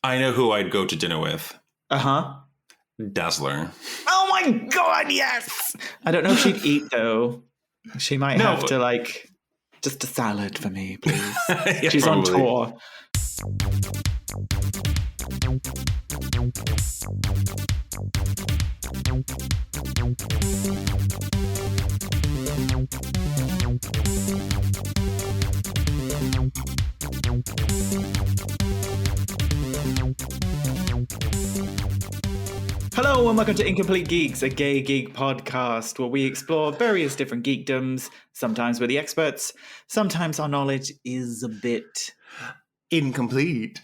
I know who I'd go to dinner with. Uh-huh. Dazzler. Oh my God, yes! I don't know if she'd eat, though. She might have to, like, just a salad for me, please. Yeah, she's probably. on tour. Hello and welcome to Incomplete Geeks, a gay geek podcast where we explore various different geekdoms. Sometimes we're the experts, sometimes our knowledge is a bit incomplete.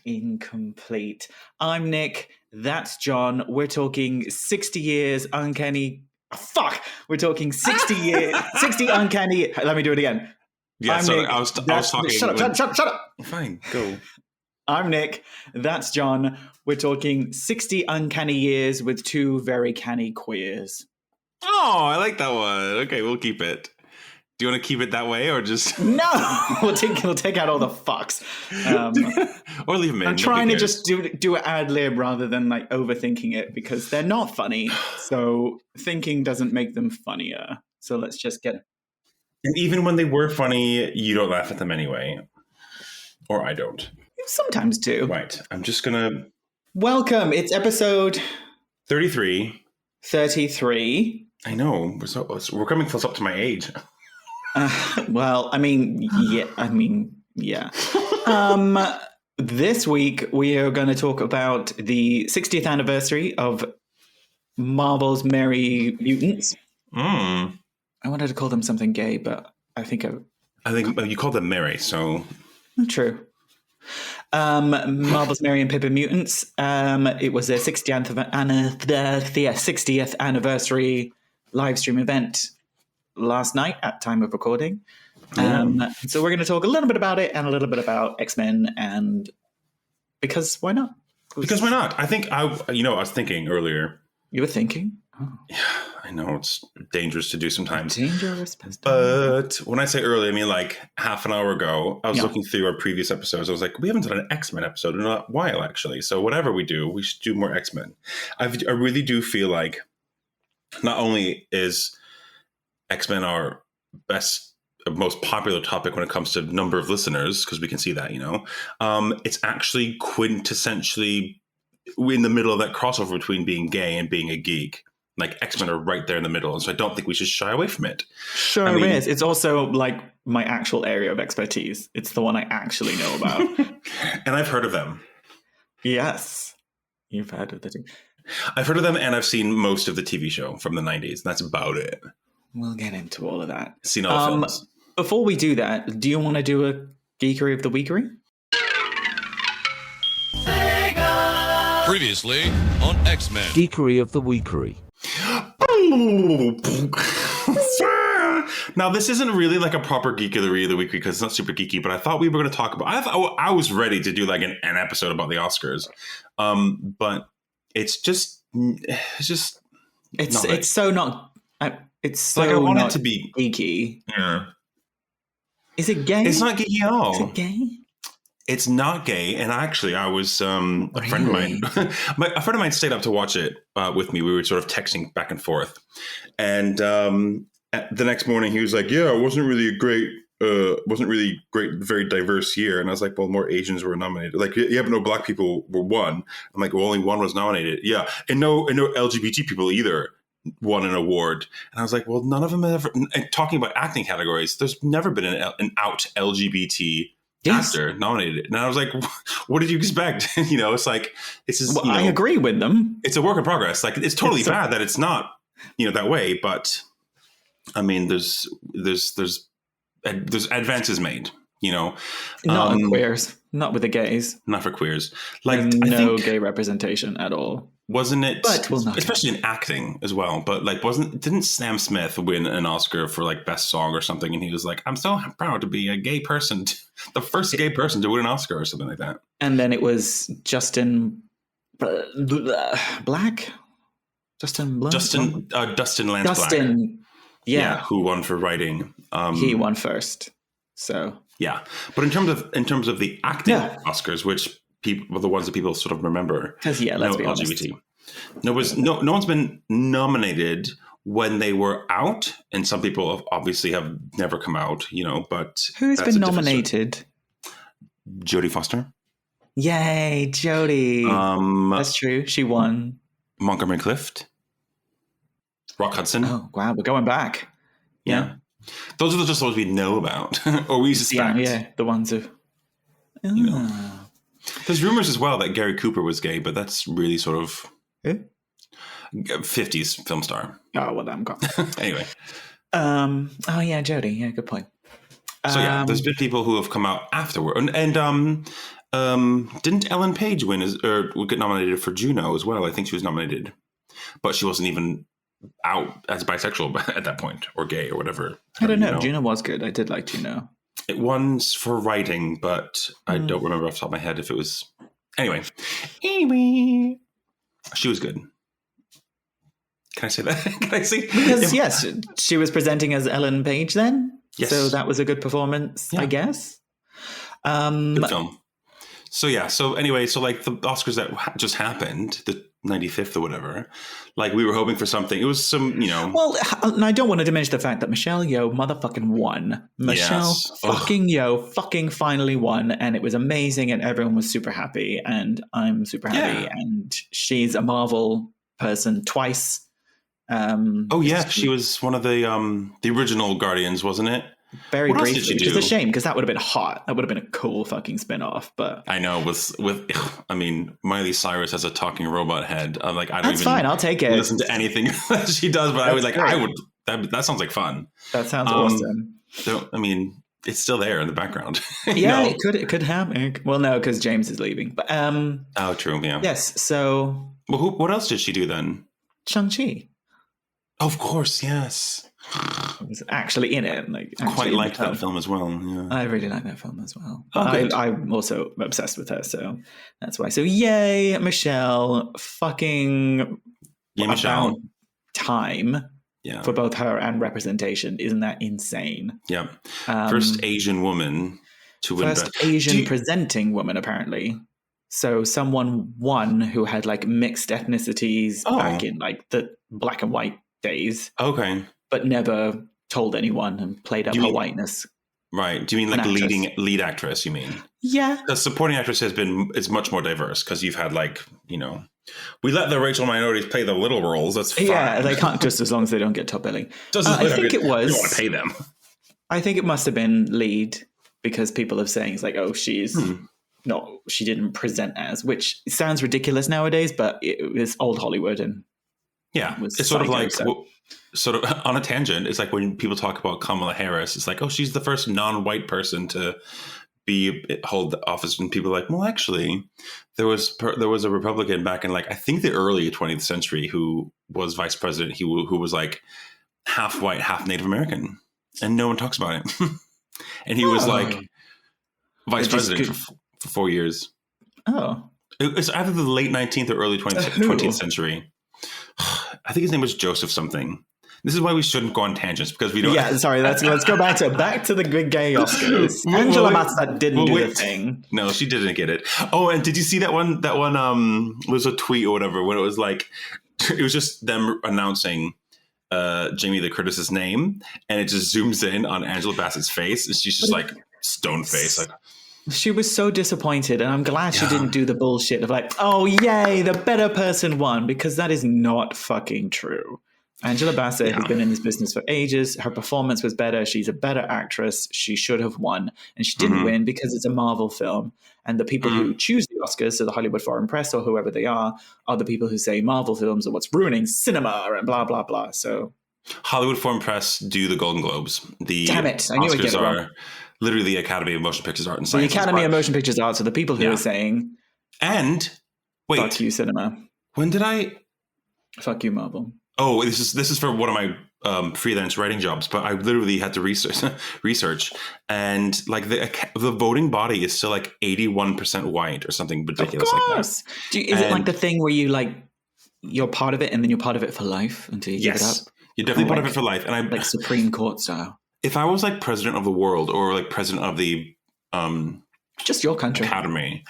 I'm Nick, that's John. We're talking 60 years uncanny... We're talking 60 years... 60 uncanny... Let me do it again. Yeah, I'm sorry, Nick. I was talking... Shut up! Fine, go. I'm Nick, that's John. We're talking 60 uncanny years with two very canny queers. Oh, I like that one. Okay, we'll keep it. Do you want to keep it that way or just... No! We'll take out all the fucks. Or leave them in. I'm trying to just do an ad-lib rather than like overthinking it because they're not funny. So thinking doesn't make them funnier. So let's just get... And even when they were funny, you don't laugh at them anyway. Or I don't. Sometimes do. Right. I'm just going to... Welcome. It's episode... 33. 33. I know. We're coming close up to my age. Well, I mean, yeah. This week, we are going to talk about the 60th anniversary of Marvel's Merry Mutants. I wanted to call them something gay, but I think you called them Merry, so... True. Marvel's Merry and Pippa Mutants. It was their 60th anniversary live stream event last night at time of recording. So we're going to talk a little bit about it and a little bit about X-Men, and because why not? Because why not? I think I was thinking earlier. You were thinking? Oh. Yeah, I know it's dangerous to do sometimes. Dangerous. But when I say early, I mean like half an hour ago. I was looking through our previous episodes. I was like, we haven't done an X-Men episode in a while, actually. So whatever we do, we should do more X-Men. I really do feel like not only is X-Men our most popular topic when it comes to number of listeners, because we can see that, it's actually quintessentially in the middle of that crossover between being gay and being a geek. Like X-Men are right there in the middle, and so I don't think we should shy away from it. Sure is. It's also like my actual area of expertise. It's the one I actually know about. And I've heard of them. Yes. You've heard of them. I've heard of them, and I've seen most of the TV show from the 90s, and that's about it. We'll get into all of that. Seen all the films. Before we do that, do you want to do a Geekery of the Weekery? Previously on X-Men. Geekery of the Weekery. Now, this isn't really like a proper Geekery of the Week because it's not super geeky, but I thought we were going to talk about... I was ready to do like an episode about the Oscars. But it's so not like I want it to be geeky. Yeah. Is it gay? It's not geeky at all. Is it gay? It's not gay, and actually, I was a friend of mine. A friend of mine stayed up to watch it with me. We were sort of texting back and forth, and the next morning he was like, "Yeah, it wasn't really great, very diverse year." And I was like, "Well, more Asians were nominated. Like, yeah, but no black people were won." I'm like, "Well, only one was nominated. Yeah, and no LGBT people either won an award." And I was like, "Well, none of them ever." And talking about acting categories, there's never been an out LGBT actor nominated. And I was like, what did you expect? It's like, it's just, I agree with them. It's a work in progress. Like, it's totally bad that it's not, that way. But I mean, there's advances made, Not on queers, not with the gays. Not for queers. Like, I think gay representation at all. Wasn't it? But especially in acting as well. But like, didn't Sam Smith win an Oscar for like best song or something? And he was like, "I'm so proud to be a gay person, the first gay person to win an Oscar," or something like that. And then it was Dustin Lance Black. Yeah, who won for writing? He won first. So yeah, but in terms of the acting Oscars, which people, the ones that people sort of remember. Because let's be honest. LGBT. No one's been nominated when they were out, and some people obviously have never come out. But who's been nominated? Jodie Foster. Yay, Jodie! That's true. She won. Montgomery Clift. Rock Hudson. Oh wow, we're going back. Yeah. Those are just the ones we know about, or we suspect. Yeah, the ones who. There's rumors as well that Gary Cooper was gay, but that's really sort of 50s film star. Oh well, I'm gone. Anyway. Oh yeah, Jodie. Yeah, good point. So there's been people who have come out afterward, and didn't Ellen Page win or get nominated for Juno as well? I think she was nominated, but she wasn't even out as bisexual at that point, or gay, or whatever. I don't know. Juno was good. I did like Juno. It won for writing, but I don't remember off the top of my head if it was. Anyway, she was good. Can I say that? Can I say? Because yes, she was presenting as Ellen Page then. Yes. So that was a good performance, I guess. Good film. So anyway, like the Oscars that just happened, the 95th or whatever, like we were hoping for something. It was some, Well, and I don't want to diminish the fact that Michelle Yeoh motherfucking won. Michelle fucking Yeoh fucking finally won, and it was amazing, and everyone was super happy, and I'm super happy, and she's a Marvel person twice. She was one of the original Guardians, wasn't it? Very briefly, which is a shame because that would have been hot. That would have been a cool fucking spin-off. But I know Miley Cyrus has a talking robot head. I'm like, I don't That's fine. I'll take it. Listen to anything that she does, but I was like, great. I would. That sounds like fun. That sounds awesome. So it's still there in the background. Yeah, it could happen. Well, no, because James is leaving. But oh, true. Yeah. Yes. So. Well, what else did she do then? Shang-Chi. Of course, yes. I was actually in it. Quite liked that film as well. Yeah. I really like that film as well. I'm also obsessed with her, so that's why. So yay, Michelle! Fucking Michelle. Time for both her and representation. Isn't that insane? Yeah. First Asian woman to win. First Asian presenting woman, apparently. So someone won who had mixed ethnicities back in the black and white days. Okay. But never told anyone and played up her whiteness. Right. Do you mean lead actress, you mean? Yeah. Because supporting actress is much more diverse because you've had we let the racial minorities play the little roles. That's fine. Yeah, they can't just as long as they don't get top billing. I think it was. You don't want to pay them. I think it must have been lead because people are saying it's she's no, she didn't present as, which sounds ridiculous nowadays, but it was old Hollywood and it's sort of sort of on a tangent. It's like when people talk about Kamala Harris, it's like, she's the first non-white person to hold the office, and people are like, well, actually, there was a Republican back in I think the early 20th century who was vice president. Who was half white, half Native American, and no one talks about it. And he was vice president for 4 years. Oh, it's either the late 19th or early 20th century. I think his name was Joseph something. This is why we shouldn't go on tangents because we don't. Yeah, sorry. Let's go back to the big gay Oscars. Angela Bassett didn't do the thing. No, she didn't get it. Oh, and did you see that one? That one was a tweet or whatever when it was it was just them announcing Jamie Lee Curtis's name, and it just zooms in on Angela Bassett's face, and she's just stone face. She was so disappointed, and I'm glad she didn't do the bullshit of oh, yay, the better person won, because that is not fucking true. Angela Bassett has been in this business for ages. Her performance was better. She's a better actress. She should have won, and she didn't win because it's a Marvel film. And the people who choose the Oscars, so the Hollywood Foreign Press or whoever they are the people who say Marvel films are what's ruining cinema and blah, blah, blah. So Hollywood Foreign Press do the Golden Globes. Damn it. I knew I'd get it wrong. Literally the Academy of Motion Pictures Art and Science. The Academy of Motion Pictures Art, so the people who are saying... And, wait. Fuck you, cinema. When did I... Fuck you, Marvel. Oh, this is for one of my freelance writing jobs, but I literally had to research. And the voting body is still 81% white or something ridiculous like that. Is it the thing where you're part of it and then you're part of it for life until you give it up? You're definitely part of it for life. And Supreme Court style. If I was president of the world or president of the Just your country. Academy,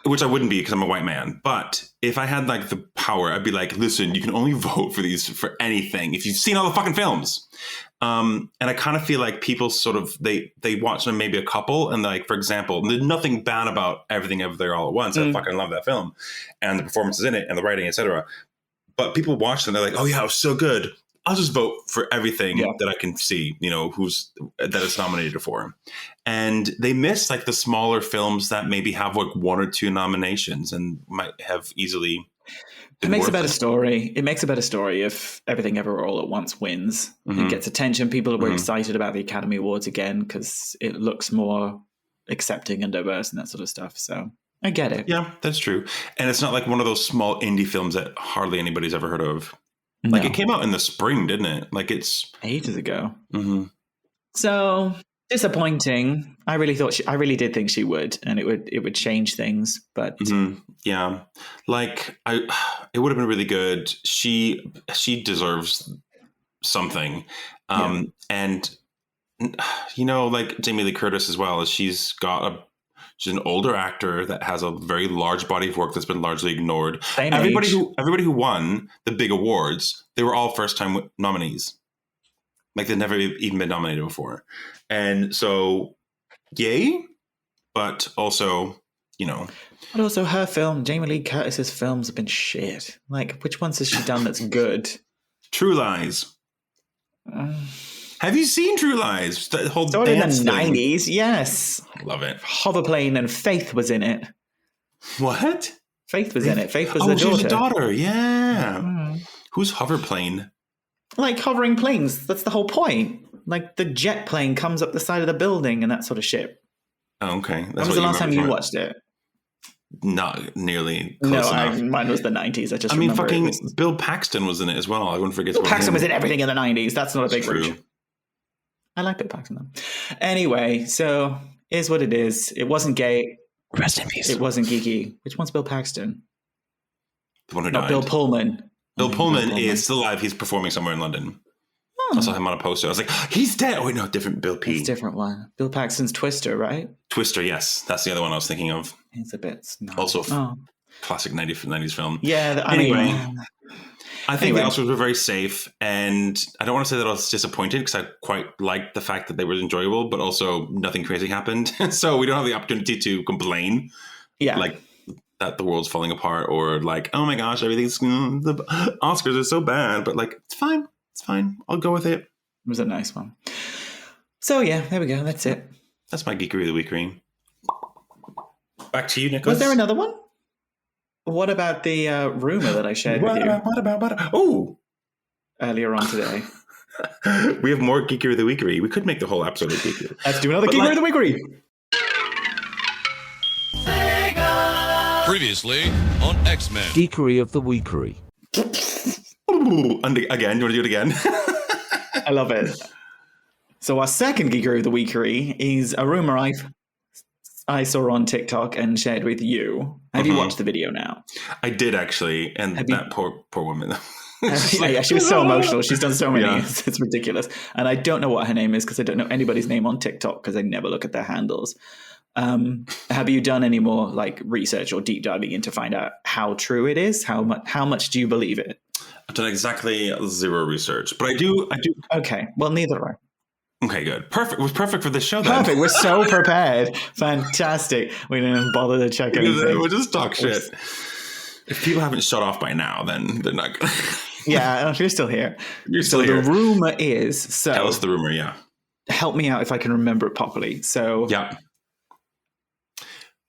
which I wouldn't be because I'm a white man. But if I had like the power, I'd be like, listen, you can only vote for these for anything if you've seen all the fucking films. And I kind of feel like people sort of they watch them maybe a couple, and like, for example, there's nothing bad about Everything Everywhere All at Once. I fucking love that film and the performances in it and the writing, etc. But people watch them, they're like, oh yeah, it was so good. I'll just vote for everything that I can see, that it's nominated for. And they miss like the smaller films that maybe have like one or two nominations and might have easily. It makes a better story. It makes a better story if Everything Everywhere All at Once wins. It gets attention. People were excited about the Academy Awards again because it looks more accepting and diverse and that sort of stuff. So I get it. Yeah, that's true. And it's not like one of those small indie films that hardly anybody's ever heard of. Like it came out in the spring, didn't it? Like it's ages ago. So disappointing. I really did think she would, and it would change things. But yeah, like it would have been really good. She deserves something, and like Jamie Lee Curtis as well. She's an older actor that has a very large body of work that's been largely ignored. Everybody who won the big awards, they were all first time nominees. Like they'd never even been nominated before. And so, yay. But also, But also her film, Jamie Lee Curtis's films have been shit. Like, which ones has she done that's good? True Lies. Have you seen True Lies? The whole started in the thing. 90s, yes. Love it. Hoverplane and Faith was in it. What? Faith was in it. Faith was the daughter. She was the daughter, yeah. Who's Hoverplane? Like hovering planes. That's the whole point. Like the jet plane comes up the side of the building and that sort of shit. Oh, okay. When was the last time you watched it? Not nearly close enough. Mine was the 90s. I mean, fucking Bill Paxton was in it as well. I wouldn't forget. Bill Paxton was in everything in the 90s. That's not a big reach. I like Bill Paxton though. Anyway, so is what it is. It wasn't gay. Rest in peace. It wasn't geeky. Which one's Bill Paxton? The one who died. Bill Pullman. Bill Pullman is still alive. He's performing somewhere in London. I saw him on a poster. I was like, he's dead. Oh, wait, no, different Bill P. It's a different one. Bill Paxton's Twister, right? Twister, yes. That's the other one I was thinking of. It's a bit snarky. Also, classic 90s film. Yeah. I think the Oscars were very safe. And I don't want to say that I was disappointed because I quite liked the fact that they were enjoyable, but also nothing crazy happened. So we don't have the opportunity to complain. Yeah. Like that the world's falling apart or like, oh my gosh, the Oscars are so bad. But like, it's fine. It's fine. I'll go with it. It was a nice one. So yeah, there we go. That's it. That's my Geekery of the Weekery. Back to you, Nicholas. Was there another one? What about the rumor that I shared with you? What about? Oh, earlier on today. We have more Geekery of the Weekery. We could make the whole episode of Geekery. Let's do another Geekery of the Weekery. Previously on X-Men. Geekery of the Weekery. Again, you want to do it again? I love it. So our second Geekery of the Weekery is a rumor I saw on TikTok and shared with you. Have you watched the video now? I did actually, and that poor woman. Yeah, she was so emotional. She's done so many. Yeah. It's ridiculous. And I don't know what her name is because I don't know anybody's name on TikTok because I never look at their handles. Have you done any more like research or deep diving in to find out how true it is? How much do you believe it? I've done exactly zero research, but I do. Okay, well, neither do I. Okay, good. Perfect. It was perfect for this show then. Perfect. We're so prepared. Fantastic. We didn't bother to check anything. We'll just talk shit. If people haven't shut off by now, then they're not going to. Yeah, you're still here. You're still here. The rumor is... So tell us the rumor, yeah. Help me out if I can remember it properly. So... Yeah.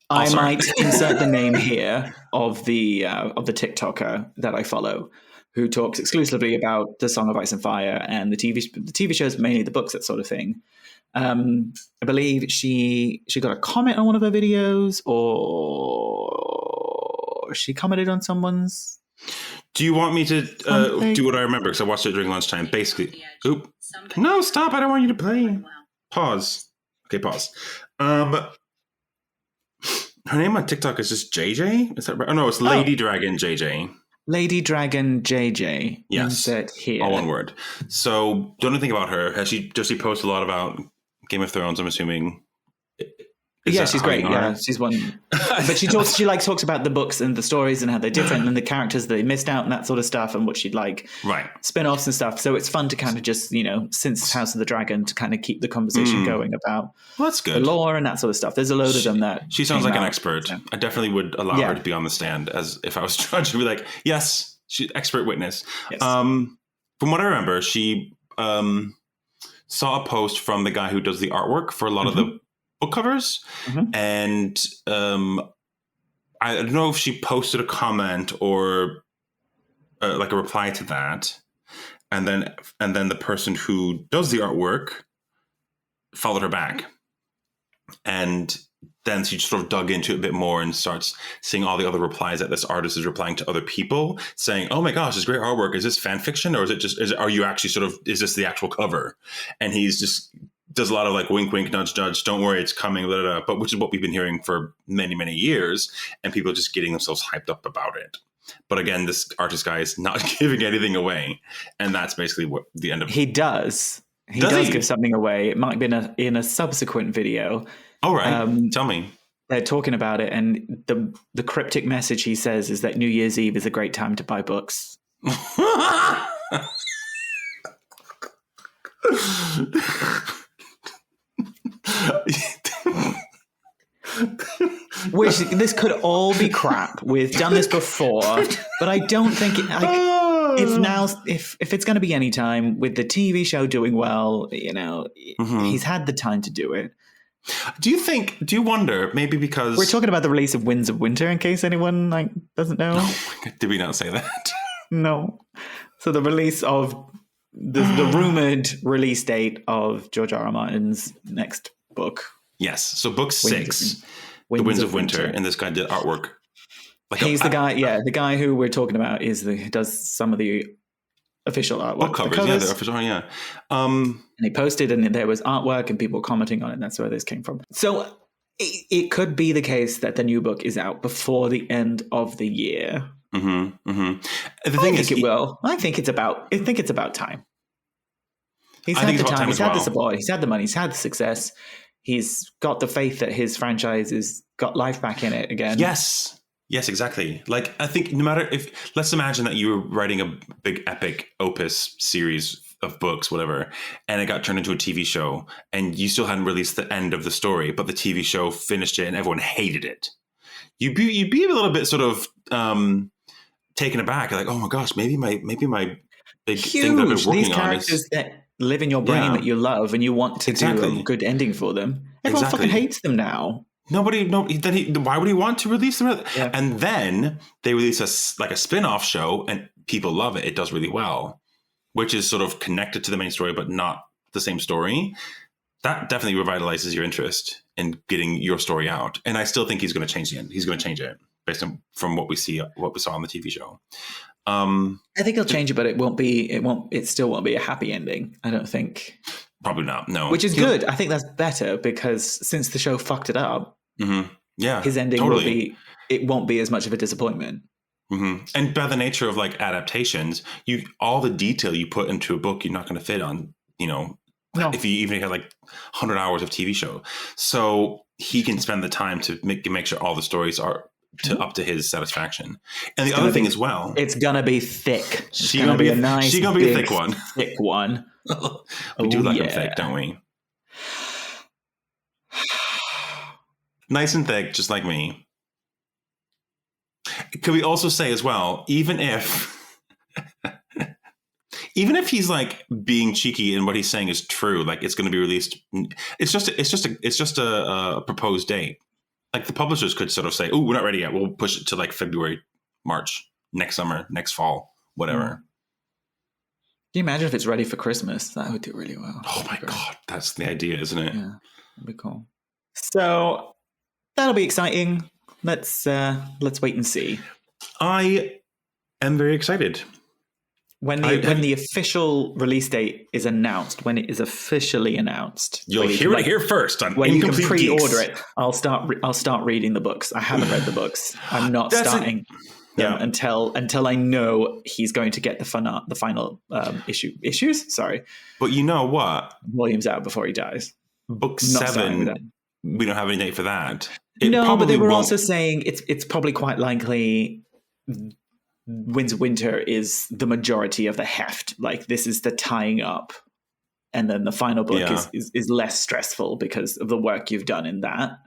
I might insert the name here of the TikToker that I follow, who talks exclusively about the Song of Ice and Fire and the TV shows, mainly the books, that sort of thing. I believe she got a comment on one of her videos, or she commented on someone's. Do you want me to do what I remember? Because I watched it during lunchtime. Basically, no, stop! I don't want you to play. Pause. Okay, pause. Her name on TikTok is just JJ. Is that right? Oh no, it's Lady Dragon JJ. Lady Dragon JJ. Yes. Insert here. All one word. So don't know anything about her. Does she post a lot about Game of Thrones, I'm assuming? Yeah, she's great. Yeah, she's one. But she talks about the books and the stories and how they're different and the characters that they missed out and that sort of stuff and what she'd like. Right. Spin-offs and stuff. So it's fun to kind of just, since House of the Dragon, to kind of keep the conversation going about that's good. The lore and that sort of stuff. There's a load of them that she sounds like an expert. So. I definitely would allow her to be on the stand as if I was judge. I'd be like, yes, she's expert witness. Yes. From what I remember, she saw a post from the guy who does the artwork for a lot of the book covers, and I don't know if she posted a comment or like a reply to that, and then the person who does the artwork followed her back, and then she sort of dug into it a bit more and starts seeing all the other replies that this artist is replying to other people saying, oh my gosh, this great artwork. Is this fan fiction, or are you actually is this the actual cover? And he's just does a lot of like wink, wink, nudge, nudge. Don't worry, it's coming. Blah, blah, blah, but which is what we've been hearing for many, many years, and people just getting themselves hyped up about it. But again, this artist guy is not giving anything away, and that's basically what the end of. He does. He does give something away. It might be in a subsequent video. All right, tell me. They're talking about it, and the cryptic message he says is that New Year's Eve is a great time to buy books. Which this could all be crap. We've done this before, but I don't think if it's going to be any time with the TV show doing well, he's had the time to do it. Do you wonder maybe because we're talking about the release of Winds of Winter in case anyone doesn't know? Oh my God, did we not say that? No. So the release of the rumored release date of George R.R. Martin's next book. Yes. So book 6, The Winds of Winter, and this guy did artwork. He's the guy. Yeah, the guy who we're talking about does some of the official artwork. Book covers. Yeah, the official. Yeah. And he posted, and there was artwork, and people commenting on it. And that's where this came from. So it could be the case that the new book is out before the end of the year. Mm-hmm. Mm-hmm. The thing is, it will. I think it's about time. He's had the time. He's had the support. He's had the money. He's had the success. He's got the faith that his franchise has got life back in it again. Yes. Yes, exactly. Like, I think no matter let's imagine that you were writing a big epic opus series of books, whatever, and it got turned into a TV show, and you still hadn't released the end of the story, but the TV show finished it and everyone hated it. You'd be a little bit sort of taken aback, like, oh my gosh, maybe my big thing that I've been working These characters that live in your brain that you love and you want to do a good ending for them. Everyone fucking hates them now. Why would he want to release them? Yeah. And then they release a spin-off show and people love it. It does really well, which is sort of connected to the main story, but not the same story. That definitely revitalizes your interest in getting your story out. And I still think he's going to change the end. He's going to change it based on from what we saw on the TV show. I think he'll change it, but it still won't be a happy ending. I don't think. Probably not. No. Which is good. I think that's better because since the show fucked it up, his ending won't be as much of a disappointment. Mm-hmm. And by the nature of like adaptations, all the detail you put into a book, you're not going to fit on, if you even have like 100 hours of TV show. So he can spend the time to make sure all the stories are up to his satisfaction. And the other thing as well, it's gonna be thick. She's gonna be a nice, a thick one. Thick one. We do like them thick, don't we? Nice and thick, just like me. Could we also say as well, even if he's like being cheeky and what he's saying is true, like it's going to be released, it's just a proposed date. Like the publishers could sort of say, "Oh, we're not ready yet. We'll push it to like February, March, next summer, next fall, whatever." Can you imagine if it's ready for Christmas? That would do really well. Oh my God, that's the idea, isn't it? Yeah, that'd be cool. So that'll be exciting. Let's wait and see. I am very excited. When the official release date is announced, when it is officially announced, you'll hear it here first. When you can pre-order it, I'll start reading the books. I haven't read the books. I'm not starting until I know he's going to get the final issues. Sorry, but you know what? Volume's out before he dies. Book 7 we don't have any date for that. No, but they were also saying it's probably quite likely Winds of Winter is the majority of the heft. Like this is the tying up, and then the final book is less stressful because of the work you've done in that.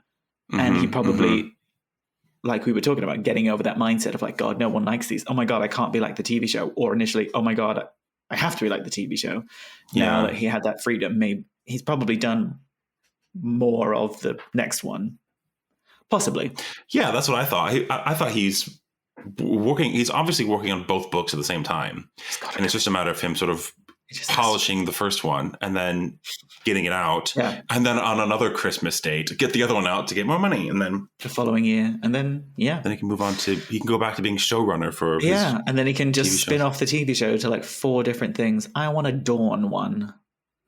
And he probably, like we were talking about, getting over that mindset of like, God, no one likes these. Oh my God, I can't be like the TV show. Or initially, oh my God, I have to be like the TV show. Now that he had that freedom, maybe he's probably done more of the next one. Possibly. Yeah, that's what I thought. I thought he's working. He's obviously working on both books at the same time. And it's just a matter of him sort of polishing the first one and then getting it out. Yeah. And then on another Christmas date, get the other one out to get more money. And then the following year. And then, then he can move on to, he can go back to being showrunner for his and then he can just spin off the TV show to like 4 different things. I want a Dawn one.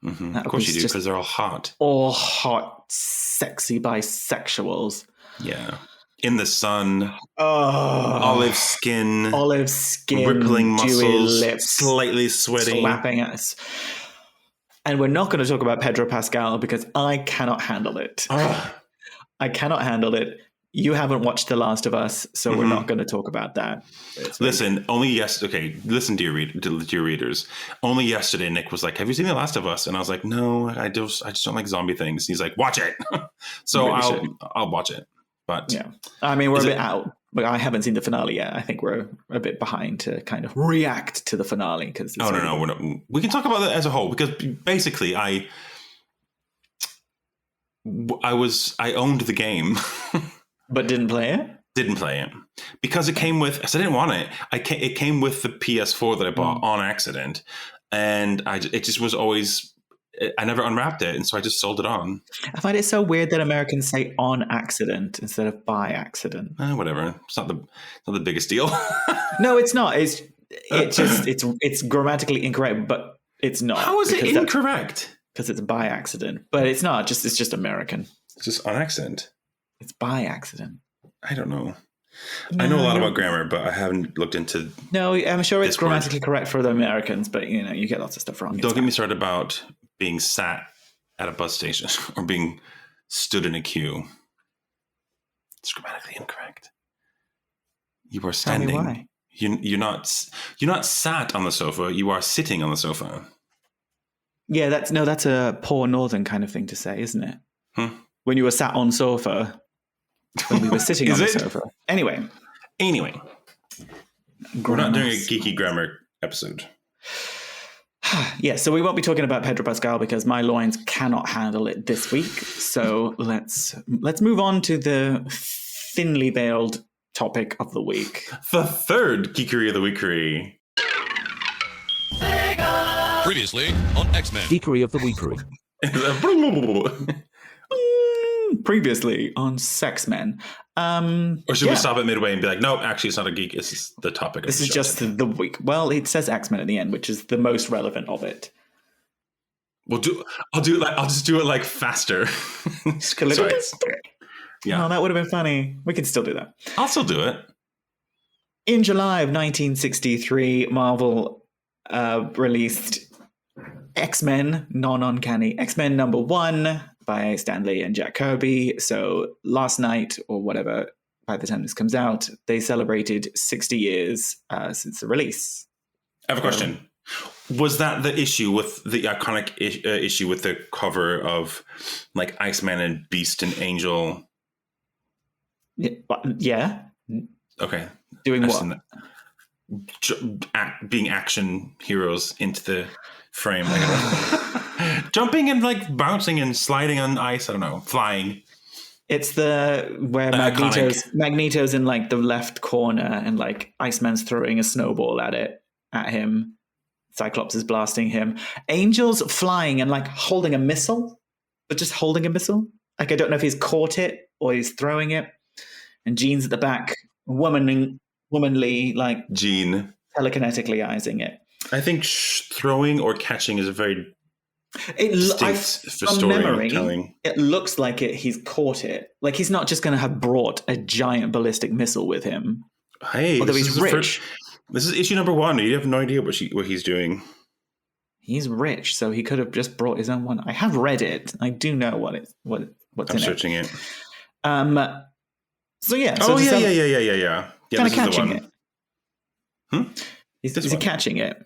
Of course you do, because they're all hot. All hot, sexy bisexuals. Yeah. In the sun. Olive skin. Rippling muscles. Dewy lips. Slightly sweaty. Slapping us. And we're not going to talk about Pedro Pascal because I cannot handle it. I cannot handle it. You haven't watched The Last of Us, so we're not going to talk about that. Listen, listen, dear readers. Only yesterday, Nick was like, "Have you seen The Last of Us?" And I was like, "No, I just don't like zombie things." He's like, "Watch it." So really I'll watch it. But yeah, I mean, we're a bit out. But I haven't seen the finale yet. I think we're a bit behind to kind of react to the finale because. No, we're not. We can talk about that as a whole because basically, I owned the game. But didn't play it? Didn't play it. Because it came with, so I didn't want it. It came with the PS4 that I bought on accident. And it just was always, I never unwrapped it. And so I just sold it on. I find it so weird that Americans say on accident instead of by accident. Whatever. It's not the biggest deal. No, it's not. It's grammatically incorrect, but it's not. How is it incorrect? Because it's by accident. But it's not. It's just American. It's just on accident. It's by accident. I don't know. No, I know a lot about grammar, but I haven't looked into. No, I'm sure it's grammatically correct for the Americans, but you get lots of stuff wrong. Don't get me started about being sat at a bus station or being stood in a queue. It's grammatically incorrect. You are standing. Tell me why. You're not sat on the sofa. You are sitting on the sofa. Yeah, that's a poor northern kind of thing to say, isn't it? When you were sat on sofa. When we were sitting on the sofa. Anyway. We're not doing a geeky grammar episode. Yeah, so we won't be talking about Pedro Pascal because my loins cannot handle it this week. So let's move on to the thinly veiled topic of the week. The third Geekery of the Weekery. Previously on X-Men. Geekery of the Weekery. Previously on Sex Men. Or should we stop it midway and be like, no, actually, it's not a geek. This is the topic of this the is show just today. the week. Well, it says X-Men at the end, which is the most relevant of it. I'll just do it like faster. Sorry. Yeah. Oh, that would have been funny. We can still do that. I'll still do it. In July of 1963, Marvel released X-Men, non-uncanny. X-Men #1 by Stan Lee and Jack Kirby. So last night, or whatever, by the time this comes out, they celebrated 60 years since the release. I have a question. Was that the issue with the iconic issue with the cover of like Iceman and Beast and Angel? Yeah. Okay. Doing what? Being action heroes into the frame. Jumping and like bouncing and sliding on ice. I don't know. Flying. It's where Magneto's in like the left corner and like Iceman's throwing a snowball at him. Cyclops is blasting him. Angel's flying and like holding a missile, but just holding a missile. Like I don't know if he's caught it or he's throwing it. And Jean's at the back, womanly, like Jean telekinetically eyesing it. I think throwing or catching is a very distinct for storytelling. It looks like he's caught it. Like he's not just going to have brought a giant ballistic missile with him. Hey, although he's rich. This is issue #1. You have no idea what he's doing. he's rich, so he could have just brought his own one. I have read it. I do know what's I'm in it. searching it. So yeah. So Yeah. Kind of This is the catching one. it. Is he catching it?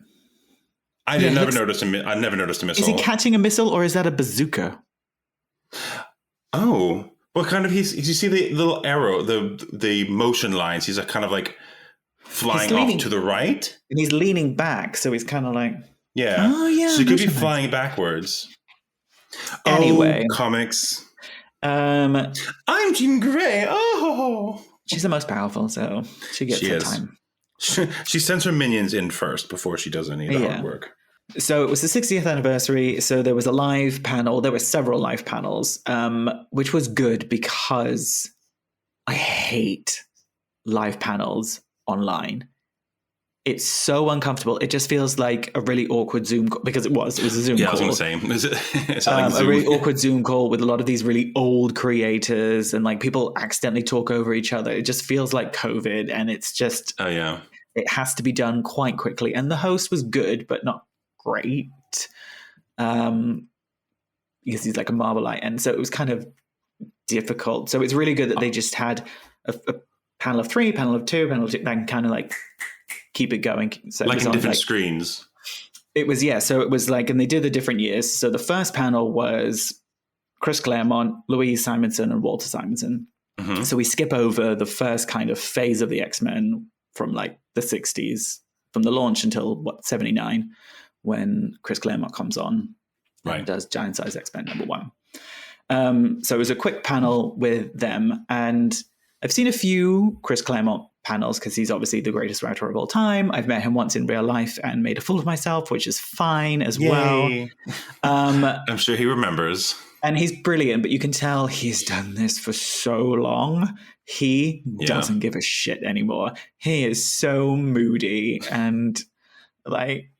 I never noticed a missile. Is he catching a missile, or is that a bazooka? Oh, well, kind of. You see the little arrow, the motion lines. He's kind of like flying off to the right, and he's leaning back, so he's kind of like, yeah. Oh yeah. So he could be flying backwards. Anyway, comics. I'm Jean Grey. Oh, she's the most powerful, so she gets her time. She sends her minions in first before she does any of the hard work. So it was the 60th anniversary. So there was a live panel. There were several live panels, which was good because I hate live panels online. It's so uncomfortable. It just feels like a really awkward Zoom call, because it was a Zoom call. Yeah, I was going to say. It's like a really awkward Zoom call with a lot of these really old creators, and like people accidentally talk over each other. It just feels like COVID, and it's just it has to be done quite quickly. And the host was good, but not great, because he's like a Marvelite, and so it was kind of difficult. So it's really good that they just had a panel of 3, panel of 2, panel of 2, that can kind of like keep it going. So like in different screens. It was, so it was like, and they did the different years. So the first panel was Chris Claremont, Louise Simonson, and Walter Simonson. Mm-hmm. So we skip over the first kind of phase of the X-Men from like the 60s, from the launch until 79, when Chris Claremont comes on and does Giant Size X-Men #1. So it was a quick panel with them, and I've seen a few Chris Claremont panels because he's obviously the greatest writer of all time. I've met him once in real life and made a fool of myself, which is fine as well. I'm sure he remembers. And he's brilliant, but you can tell he's done this for so long. He doesn't give a shit anymore. He is so moody, and like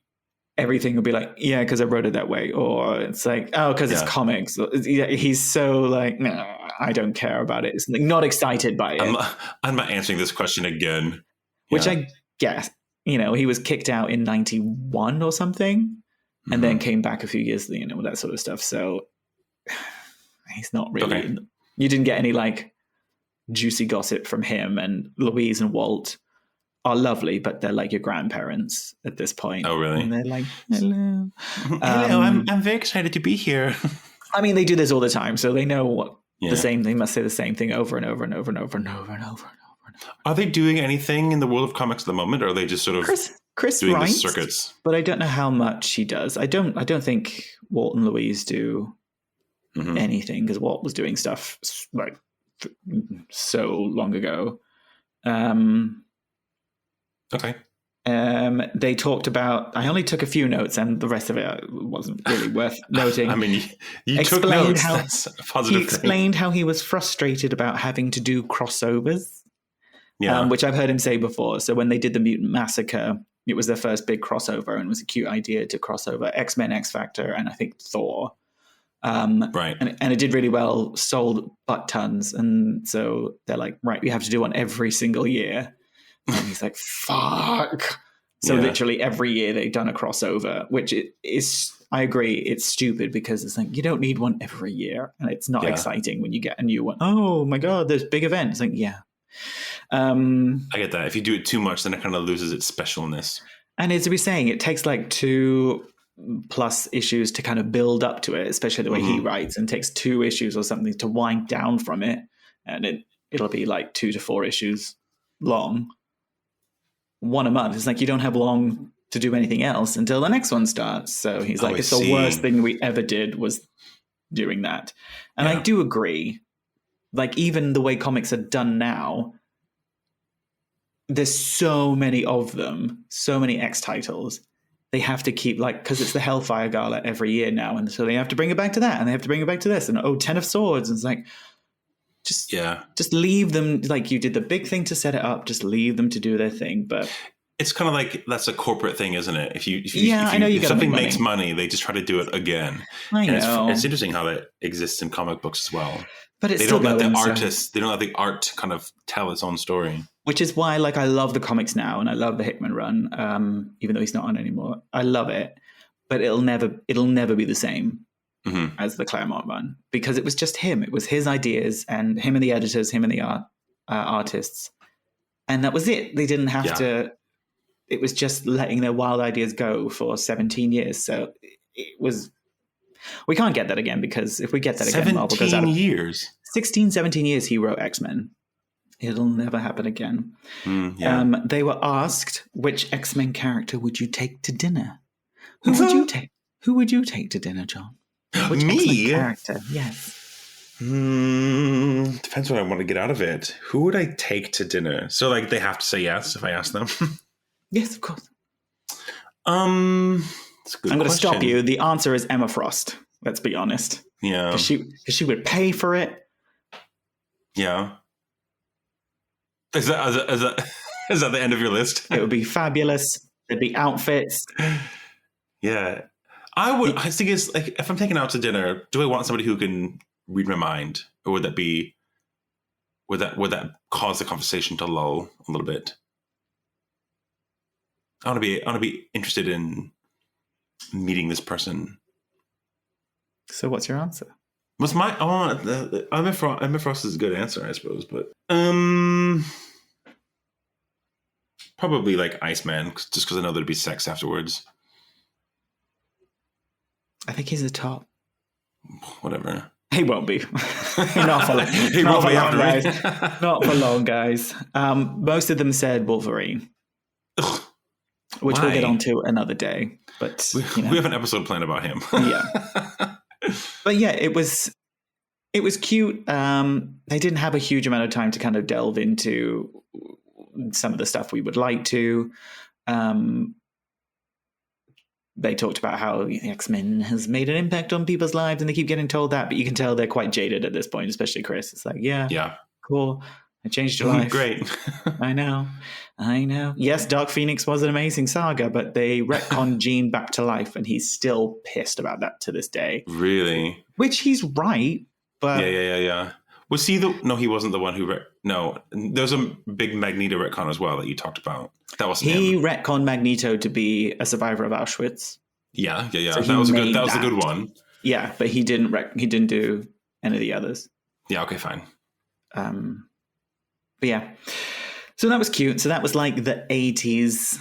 everything will be like, yeah, because I wrote it that way. Or it's like, oh, because it's comics. He's so like, no, I don't care about it. It's like, not excited by it. I'm not answering this question again. Which I guess, he was kicked out in 91 or something, and then came back a few years, that sort of stuff. So he's not really, you didn't get any like juicy gossip from him. And Louise and Walt are lovely, but they're like your grandparents at this point. Oh, really? And they're like, hello. Hello, I'm very excited to be here. I mean, they do this all the time, so they know what the same. They must say the same thing over and over and over and over and over and over and over. Are they doing anything in the world of comics at the moment, or are they just sort of Chris doing writes, the circuits? But I don't know how much he does. I don't think Walt and Louise do anything, because Walt was doing stuff like so long ago. Okay. They talked about, I only took a few notes, and the rest of it wasn't really worth noting. I mean, you took notes. That's a positive He explained how he was frustrated about having to do crossovers, which I've heard him say before. So when they did the Mutant Massacre, it was their first big crossover, and it was a cute idea to cross over X-Men, X-Factor, and I think Thor. Right. And it did really well, sold butt tons. And so they're like, right, we have to do one every single year. And he's like, fuck. So literally every year they've done a crossover, which is, I agree, it's stupid, because it's like, you don't need one every year. And it's not exciting when you get a new one. Oh my God, there's big events. Like, I get that. If you do it too much, then it kind of loses its specialness. And as we were saying, it takes like 2+ issues to kind of build up to it, especially the way he writes, and takes 2 issues or something to wind down from it. And it'll be like 2 to 4 issues long. 1 a month. It's like you don't have long to do anything else until the next one starts. So he's like, it's the worst thing we ever did was doing that. And I do agree. Like, even the way comics are done now, there's so many of them, so many X titles. They have to keep, like, because it's the Hellfire Gala every year now. And so they have to bring it back to that, and they have to bring it back to this. And 10 of Swords. And it's like, just leave them, like, you did the big thing to set it up, just leave them to do their thing. But it's kind of like, that's a corporate thing, isn't it? If something makes money, they just try to do it again. I know. It's interesting how that exists in comic books as well. But they don't let the art kind of tell its own story. Which is why, I love the comics now, and I love the Hickman run, even though he's not on anymore. I love it. but it'll never be the same as the Claremont run, because it was just him. It was his ideas, and him and the editors, him and the artists, and that was it. They didn't have to. It was just letting their wild ideas go for 17 years. So it was. We can't get that again, because if we get that again, Marvel goes out. 17 years. 16, 17 years he wrote X-Men. It'll never happen again. They were asked, which X-Men character would you take to dinner? Who would you take to dinner, John? Which Me? X-Men character? Yes. Depends what I want to get out of it. Who would I take to dinner? So, like, they have to say yes if I ask them. Yes, of course. I'm going to stop you. The answer is Emma Frost. Let's be honest. Yeah. Because she would pay for it. Yeah. Is that the end of your list? It would be fabulous. There'd be outfits. Yeah. I think it's like, if I'm taking out to dinner, do I want somebody who can read my mind? Or would that cause the conversation to lull a little bit? I want to be interested in meeting this person. So what's your answer? Emma Frost is a good answer, I suppose, but probably like Iceman, just because I know there'd be sex afterwards. I think he's the top. Whatever. He won't be. Not for long, guys. Not for long, guys. Most of them said Wolverine. Ugh. Which Why? we'll get onto another day. But we have an episode planned about him. Yeah. But yeah, it was cute. They didn't have a huge amount of time to kind of delve into some of the stuff we would like to. They talked about how the X-Men has made an impact on people's lives, and they keep getting told that, but you can tell they're quite jaded at this point, especially Chris. It's like, yeah, cool. I changed your life. Great. I know. Yes, Dark Phoenix was an amazing saga, but they retconned Jean back to life, and he's still pissed about that to this day. Really? Which he's right, but... Yeah. Was he no, he wasn't the one who... No, there's a big Magneto retcon as well that you talked about. That wasn't him. He retconned Magneto to be a survivor of Auschwitz. Yeah. So that was a good one. Yeah, but he didn't do any of the others. Yeah, okay, fine. But yeah, so that was cute. So that was like the 80s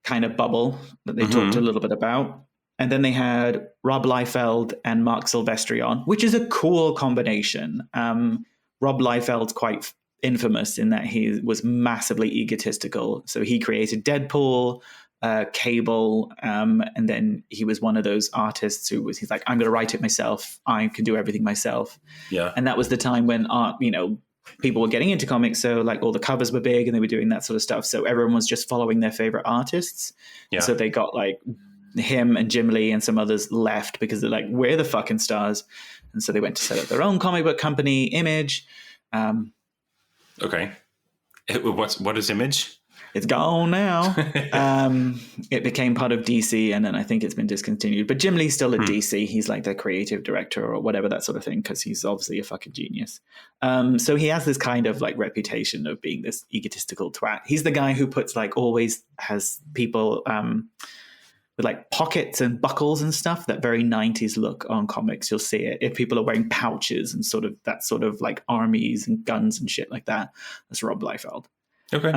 kind of bubble that they talked a little bit about. And then they had Rob Liefeld and Mark Silvestri on, which is a cool combination. Rob Liefeld's quite infamous in that he was massively egotistical. So he created Deadpool, Cable, and then he was one of those artists he's like, I'm going to write it myself. I can do everything myself. Yeah. And that was the time when people were getting into comics, so like all the covers were big and they were doing that sort of stuff. So everyone was just following their favorite artists. Yeah. So they got like him and Jim Lee and some others left because they're like, we're the fucking stars. And so they went to set up their own comic book company, Image. Okay. What is Image? It's gone now. It became part of DC, and then I think it's been discontinued. But Jim Lee's still at DC. He's like the creative director or whatever, that sort of thing, because he's obviously a fucking genius. So he has this kind of like reputation of being this egotistical twat. He's the guy who always has people with like pockets and buckles and stuff, that very 90s look on comics. You'll see it if people are wearing pouches and sort of like armies and guns and shit like that. That's Rob Liefeld. Okay.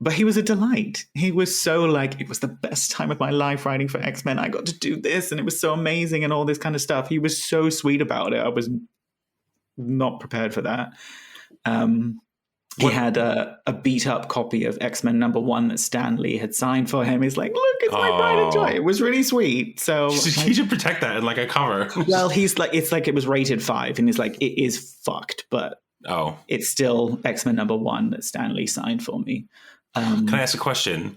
But he was a delight. He was so like, it was the best time of my life writing for X-Men. I got to do this and it was so amazing and all this kind of stuff. He was so sweet about it. I was not prepared for that. He had a beat up copy of X-Men #1 that Stan Lee had signed for him. He's like, look, it's my pride and joy. It was really sweet. So he should protect that in like a cover. Well, he's like, it's like it was rated 5 and he's like, it is fucked, but it's still X-Men #1 that Stan Lee signed for me. Can I ask a question?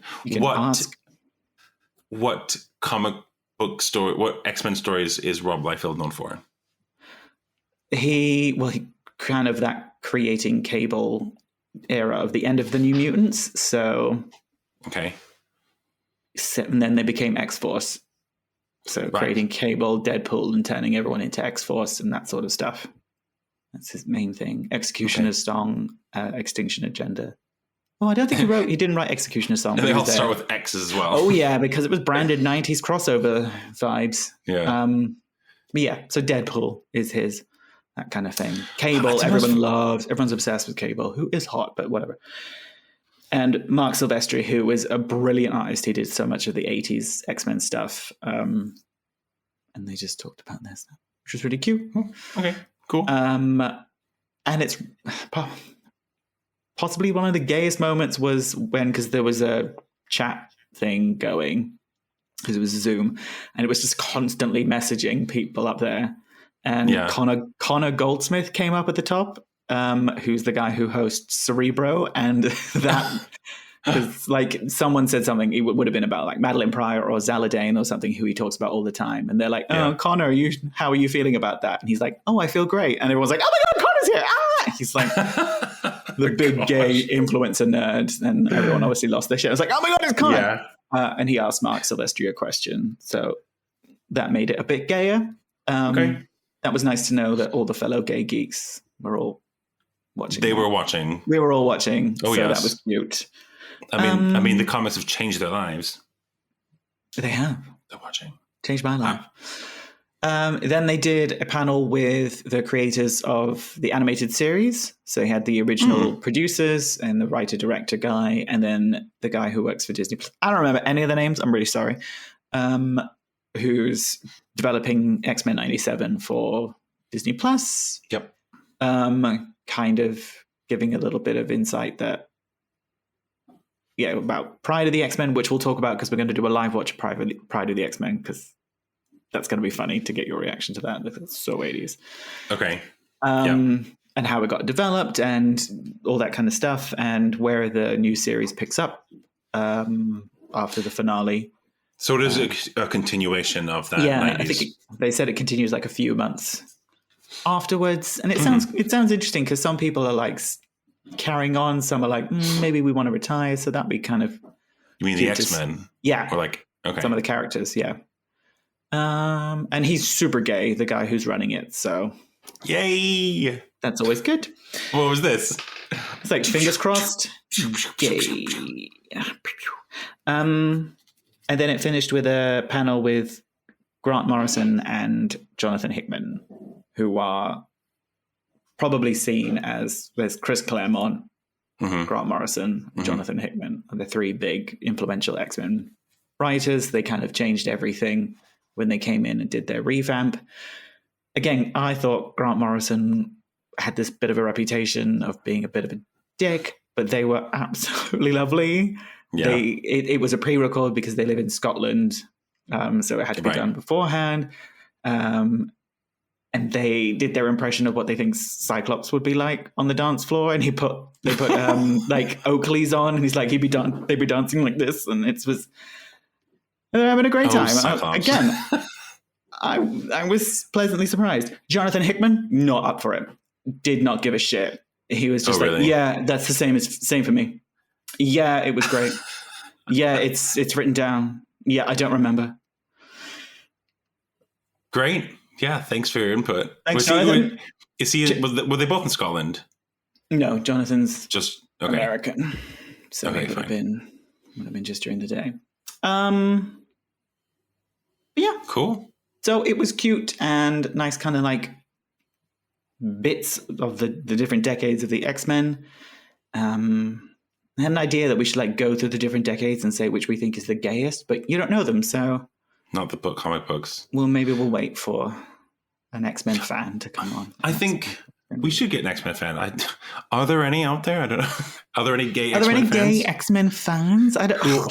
What comic book story, what X-Men stories is Rob Liefeld known for? He kind of that creating Cable era of the end of the New Mutants. So, okay. And then they became X-Force. So creating Cable, Deadpool, and turning everyone into X-Force and that sort of stuff. That's his main thing. Executioner's Song, Extinction Agenda. Oh, I don't think he didn't write Executioner Song. And they all start with X's as well. Oh, yeah, because it was branded 90s crossover vibes. Yeah. But yeah, so Deadpool is that kind of thing. Cable, everyone's obsessed with Cable, who is hot, but whatever. And Mark Silvestri, who is a brilliant artist. He did so much of the 80s X-Men stuff. And they just talked about this, which was really cute. Okay, cool. And it's possibly one of the gayest moments was because there was a chat thing going, because it was Zoom, and it was just constantly messaging people up there. And Connor Goldsmith came up at the top, who's the guy who hosts Cerebro, and that because like someone said something, it would have been about like Madeline Pryor or Zaladane or something, who he talks about all the time, and they're like, "Oh, Connor, how are you feeling about that?" And he's like, "Oh, I feel great," and everyone's like, "Oh my God, Connor's here!" Ah! He's like the big gay influencer nerd, and everyone obviously lost their shit. I was like, "Oh my God, it's Connor!" And he asked Mark Silvestri a question, so that made it a bit gayer. That was nice to know that all the fellow gay geeks were all watching. They were watching. We were all watching. Oh, so yes. That was cute. I mean, the comics have changed their lives. They have. They're watching. Changed my life. Then they did a panel with the creators of the animated series. So they had the original producers and the writer-director guy, and then the guy who works for Disney. I don't remember any of the names. I'm really sorry. Who's developing X-Men 97 for Disney Plus. Yep. Kind of giving a little bit of insight that, about Pride of the X-Men, which we'll talk about because we're going to do a live watch of Pride of the X-Men, because that's going to be funny to get your reaction to that. It's so 80s. Okay. And how it got developed and all that kind of stuff, and where the new series picks up after the finale. So it is a continuation of that. Yeah, 90s. I think they said it continues like a few months afterwards, and it sounds interesting because some people are like carrying on, some are like maybe we want to retire, so that'd be kind of. You mean the X-Men? Yeah, or like some of the characters, yeah. And he's super gay, the guy who's running it, so yay! That's always good. What was this? It's like fingers crossed, gay. And then it finished with a panel with Grant Morrison and Jonathan Hickman, who are probably seen as there's Chris Claremont, Grant Morrison, Jonathan Hickman, are the three big influential X-Men writers. They kind of changed everything when they came in and did their revamp. Again, I thought Grant Morrison had this bit of a reputation of being a bit of a dick, but they were absolutely lovely. Yeah. It was a pre-record because they live in Scotland, so it had to be done beforehand. And they did their impression of what they think Cyclops would be like on the dance floor, and they put like Oakley's on, and he's like they'd be dancing like this, and they're having a great time. I was pleasantly surprised. Jonathan Hickman, not up for it. Did not give a shit. He was just really? Yeah, that's the same for me. Yeah, it was great. Yeah, it's written down. Yeah, I don't remember. Great. Yeah, thanks for your input. Thanks, Jonathan. Were they both in Scotland? No, Jonathan's just American. So it would have been just during the day. Yeah. Cool. So it was cute and nice, kind of like bits of the different decades of the X-Men. I had an idea that we should like go through the different decades and say which we think is the gayest, but you don't know them, so not the comic books. Well, maybe we'll wait for an X-Men fan to come on. I think we should get an X-Men fan. Are there any out there? I don't know. Are there any gay X-Men fans? Gay X-Men fans? I don't know.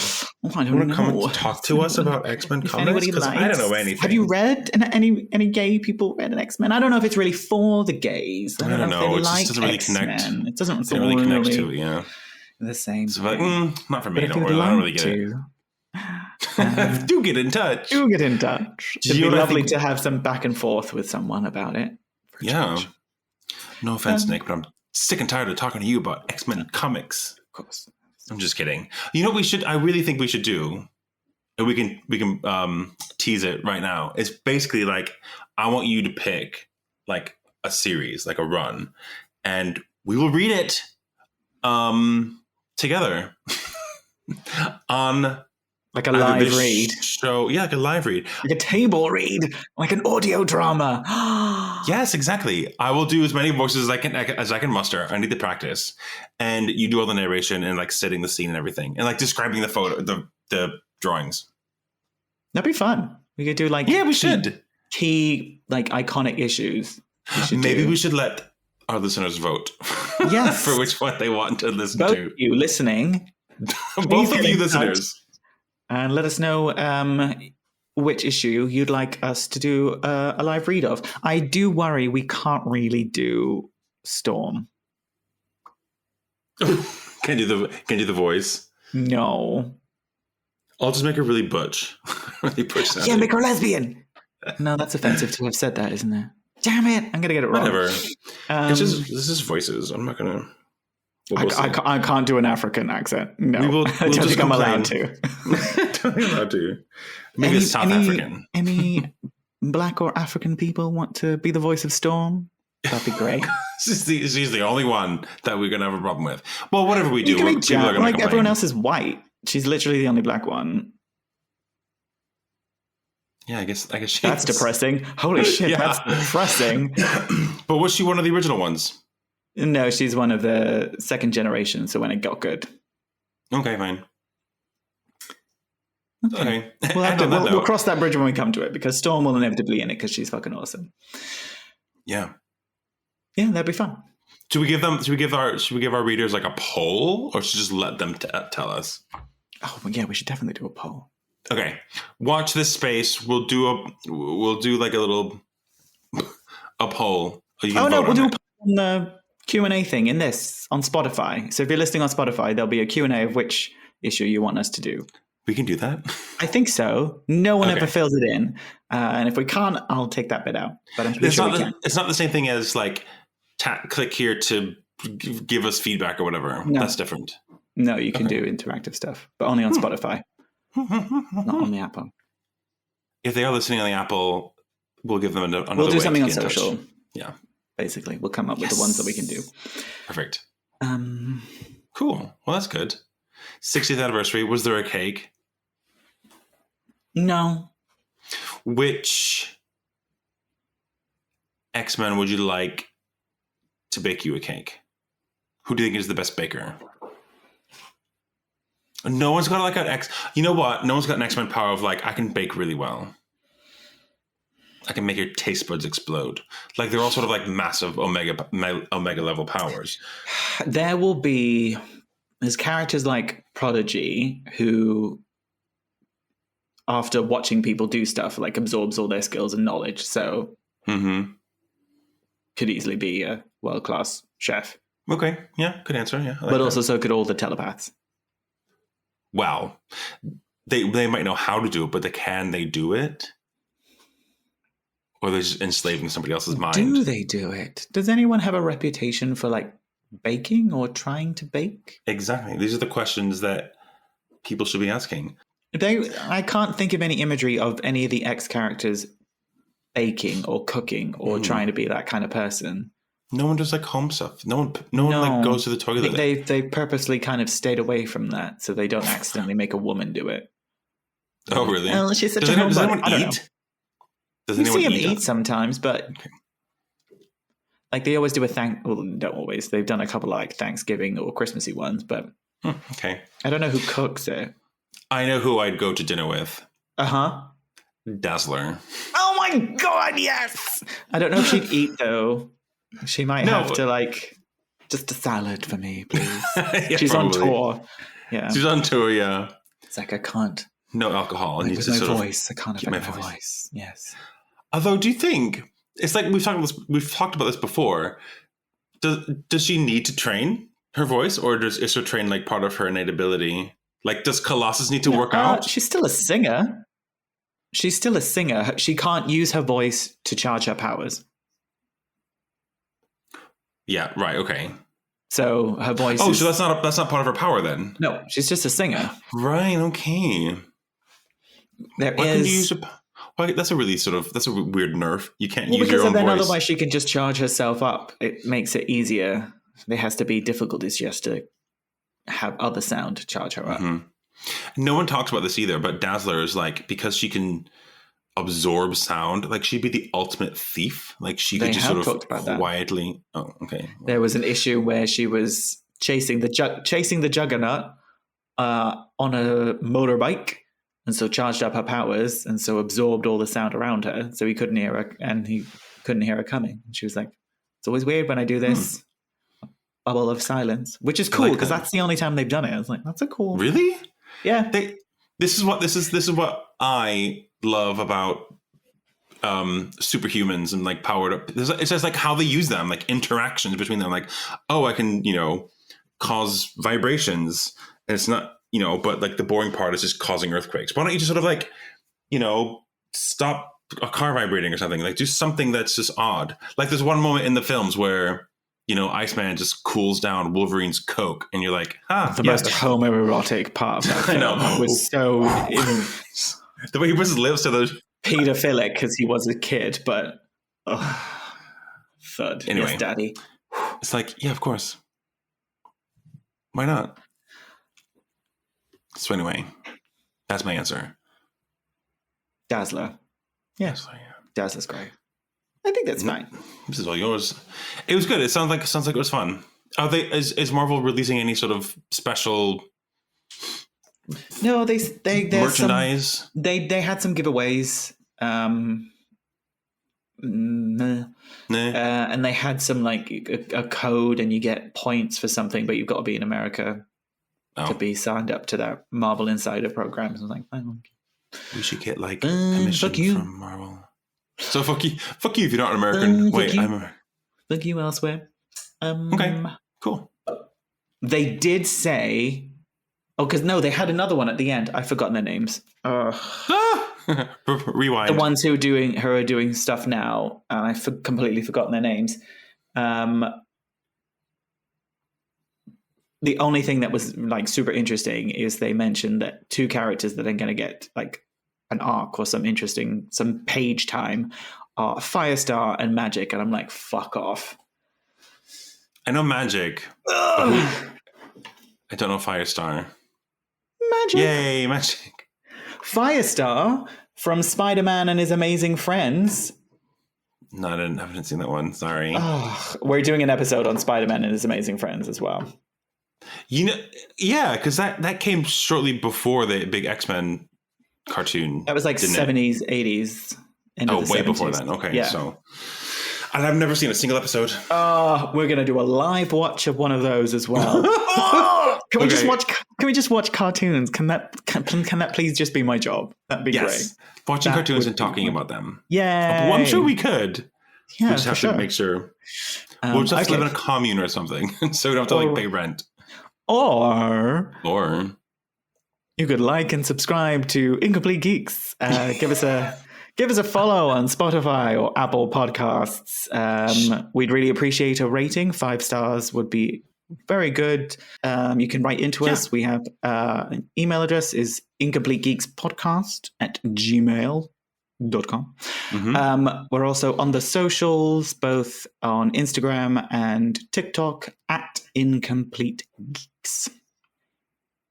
Come and talk to us about X-Men comics? Because I don't know anything. Have you read any gay people read an X-Men? I don't know if it's really for the gays. I don't know. It just doesn't really connect. It doesn't really connect to it, yeah. The same. So like, not for me. I don't really get it. Do get in touch. It'd be lovely to have some back and forth with someone about it. Yeah. No offense, Nick, but I'm sick and tired of talking to you about X-Men comics. Of course. I'm just kidding. You know what I really think we should do, and we can tease it right now. It's basically like, I want you to pick like a series, like a run, and we will read it. together on Like a live read. show. Yeah, like a live read. Like a table read. Like an audio drama. Yes, exactly. I will do as many voices as I can muster. I need to practice. And you do all the narration and like setting the scene and everything. And like describing the photo, the drawings. That'd be fun. We could do like we should. Key like iconic issues. Maybe we should let our listeners vote. Yes. For which one they want to listen Both to. of you listening. Both of you listeners. And let us know which issue you'd like us to do a live read of. I do worry we can't really do Storm. Can do the voice. No. I'll just make her really butch. Really butch sounding. Yeah, make her lesbian. No, that's offensive to have said that, isn't it? Damn it! I'm gonna get it wrong. Whatever. This is voices. I'm not gonna. I can't do an African accent. No, we'll I don't just think I'm complain. allowed to. Don't think I'm allowed to. Maybe it's South African. Any Black or African people want to be the voice of Storm? That'd be great. She's the only one that we're gonna have a problem with. Well, whatever we do, You can be people are gonna like complain. everyone else is white. She's literally the only black one. Yeah, I guess she That's is. depressing. Holy shit, Yeah. that's depressing. But was she one of the original ones? No, she's one of the second generation, so when it got good. Okay, fine. Okay. We'll cross that bridge when we come to it, because Storm will inevitably in it because she's fucking awesome. Yeah. Yeah, that'd be fun. Should we give our readers like a poll, or should we just let them tell us? Oh, well, yeah, we should definitely do a poll. Okay. Watch this space. We'll do like a little a poll. We'll do a poll on the Q&A thing in this on Spotify. So if you're listening on Spotify, there'll be a Q&A of which issue you want us to do. We can do that. I think so. No one ever fills it in, and if we can't, I'll take that bit out. But I'm pretty sure we can. It's not the same thing as like click here to give us feedback or whatever. No. That's different. No, you can do interactive stuff, but only on Spotify, not on the Apple. If they are listening on the Apple, we'll give them another We'll do way something to on get in touch. social. Yeah. Basically, we'll come up with the ones that we can do. Perfect. Cool. Well, that's good. 60th anniversary. Was there a cake? No. Which X-Men would you like to bake you a cake? Who do you think is the best baker? No one's got like an X. You know what? No one's got an X-Men power of like, I can bake really well. I can make your taste buds explode. Like they're all sort of like massive omega level powers. There's characters like Prodigy who, after watching people do stuff, like absorbs all their skills and knowledge. So could easily be a world-class chef. Okay. Yeah. Good answer. Yeah. But also so could all the telepaths. Wow. They might know how to do it, but can they do it? Or they're just enslaving somebody else's mind. Do they do it? Does anyone have a reputation for like baking or trying to bake? Exactly. These are the questions that people should be asking. I can't think of any imagery of any of the X characters baking or cooking or trying to be that kind of person. No one does like home stuff. No one like goes to the toilet. They purposely kind of stayed away from that so they don't accidentally make a woman do it. Oh, really? Well, she's such does a anyone homebody. eat? Does You anyone see them eat? eat sometimes, but like they always do don't always. They've done a couple like Thanksgiving or Christmassy ones, but Okay. I don't know who cooks it. I know who I'd go to dinner with. Dazzler. Oh my god, yes! I don't know if she'd eat though. She might have to like just a salad for me, please. Yeah, She's probably. on tour. Yeah. She's on tour, yeah. It's like I can't. No alcohol. Like, And with you just my sort voice. I can't keep affect my my voice. voice. Yes. Although, do you think it's like we've talked about this before? Does she need to train her voice, or is her train like part of her innate ability? Like, does Colossus need to work out? She's still a singer. She can't use her voice to charge her powers. Yeah. Right. Okay. So her voice. Oh, so that's not part of her power then. No, she's just a singer. Right. Okay. There Why can you is. use that's a weird nerf. You can't Well, use your because own then voice. otherwise she can just charge herself up. It makes it easier. There has to be difficulties. She has to have other sound to charge her up. No one talks about this either, but Dazzler is like, because she can absorb sound, like she'd be the ultimate thief. Like she could They just have sort talked of about that. quietly. Oh, okay. There was an issue where she was chasing the Juggernaut on a motorbike, and so charged up her powers, and so absorbed all the sound around her, so he couldn't hear her, and he couldn't hear her coming. And she was like, "It's always weird when I do this bubble of silence," which is cool because that's the only time they've done it. I was like, "That's a cool." Really? Yeah. This is what I love about superhumans and like powered up. It's just like how they use them, like interactions between them. Like, oh, I can cause vibrations, and it's not but like the boring part is just causing earthquakes. Why don't you just sort of like stop a car vibrating or something? Like do something that's just odd. Like there's one moment in the films where Iceman just cools down Wolverine's coke, and you're like, the most homoerotic part of that film. I know. Was so the way he puts his lips to those pedophilic because he was a kid, but thud. Anyway. Yes, daddy. It's like, yeah, of course. Why not? So anyway, that's my answer. Dazzler. Yeah. Dazzler's great. I think that's fine. This is all yours. It was good. It sounds like it was fun. Are they? Is Marvel releasing any sort of special? No, they merchandise. They had some giveaways. And they had some like a code, and you get points for something, but you've got to be in America to be signed up to that Marvel Insider program. So I was like, oh. We should get like permission from Marvel. So fuck you if you're not an American. Wait, I'm American. Fuck you elsewhere. Okay, cool. They did say, because they had another one at the end. I've forgotten their names. Rewind. The ones who are doing stuff now, and I've completely forgotten their names. The only thing that was like super interesting is they mentioned that two characters that are going to get like an arc or some page time are Firestar and Magic, and I'm like, fuck off. I know Magic. I don't know Firestar. Magic. Yay, Magic. Firestar from Spider-Man and His Amazing Friends. No, I haven't seen that one. Sorry. We're doing an episode on Spider-Man and His Amazing Friends as well. Yeah, because that came shortly before the big X-Men cartoon. That was like 70s, 80s. Way before then. Okay, yeah. So... And I've never seen a single episode. We're going to do a live watch of one of those as well. Can we just watch cartoons? Can that please just be my job? That'd be great. Watching cartoons and talking about them. Yeah. Well, I'm sure we could. Yeah, we just have to make sure. We'll just have to live in a commune or something, so we don't have to pay rent. Or you could like and subscribe to Incomplete Geeks. Give us a follow on Spotify or Apple Podcasts. We'd really appreciate a rating. 5 stars would be very good. You can write into us. We have an email address is incompletegeekspodcast@gmail.com. We're also on the socials, both on Instagram and TikTok @IncompleteGeeks.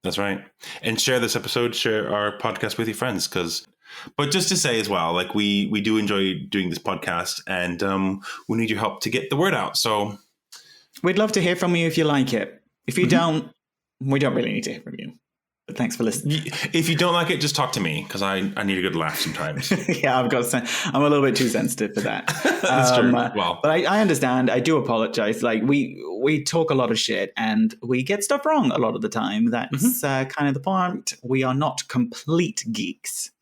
That's right. And share this episode, share our podcast with your friends, but just to say as well, like we do enjoy doing this podcast, and we need your help to get the word out. So we'd love to hear from you if you like it. If you don't, we don't really need to hear from you. But thanks for listening. If you don't like it, just talk to me, because I need a good laugh sometimes. Yeah, I've got to say, I'm a little bit too sensitive for that. That's true. Well, but I understand. I do apologize. Like we talk a lot of shit, and we get stuff wrong a lot of the time. That's kind of the point. We are not complete geeks.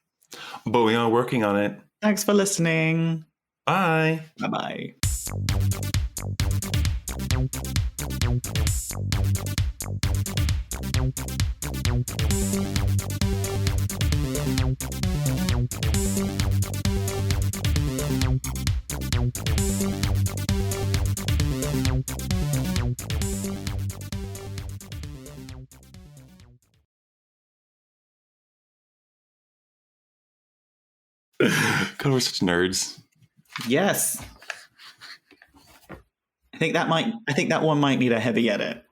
But we are working on it. Thanks for listening. Bye. Bye-bye. God, we're such nerds. Yes. I think that one might need a heavy edit.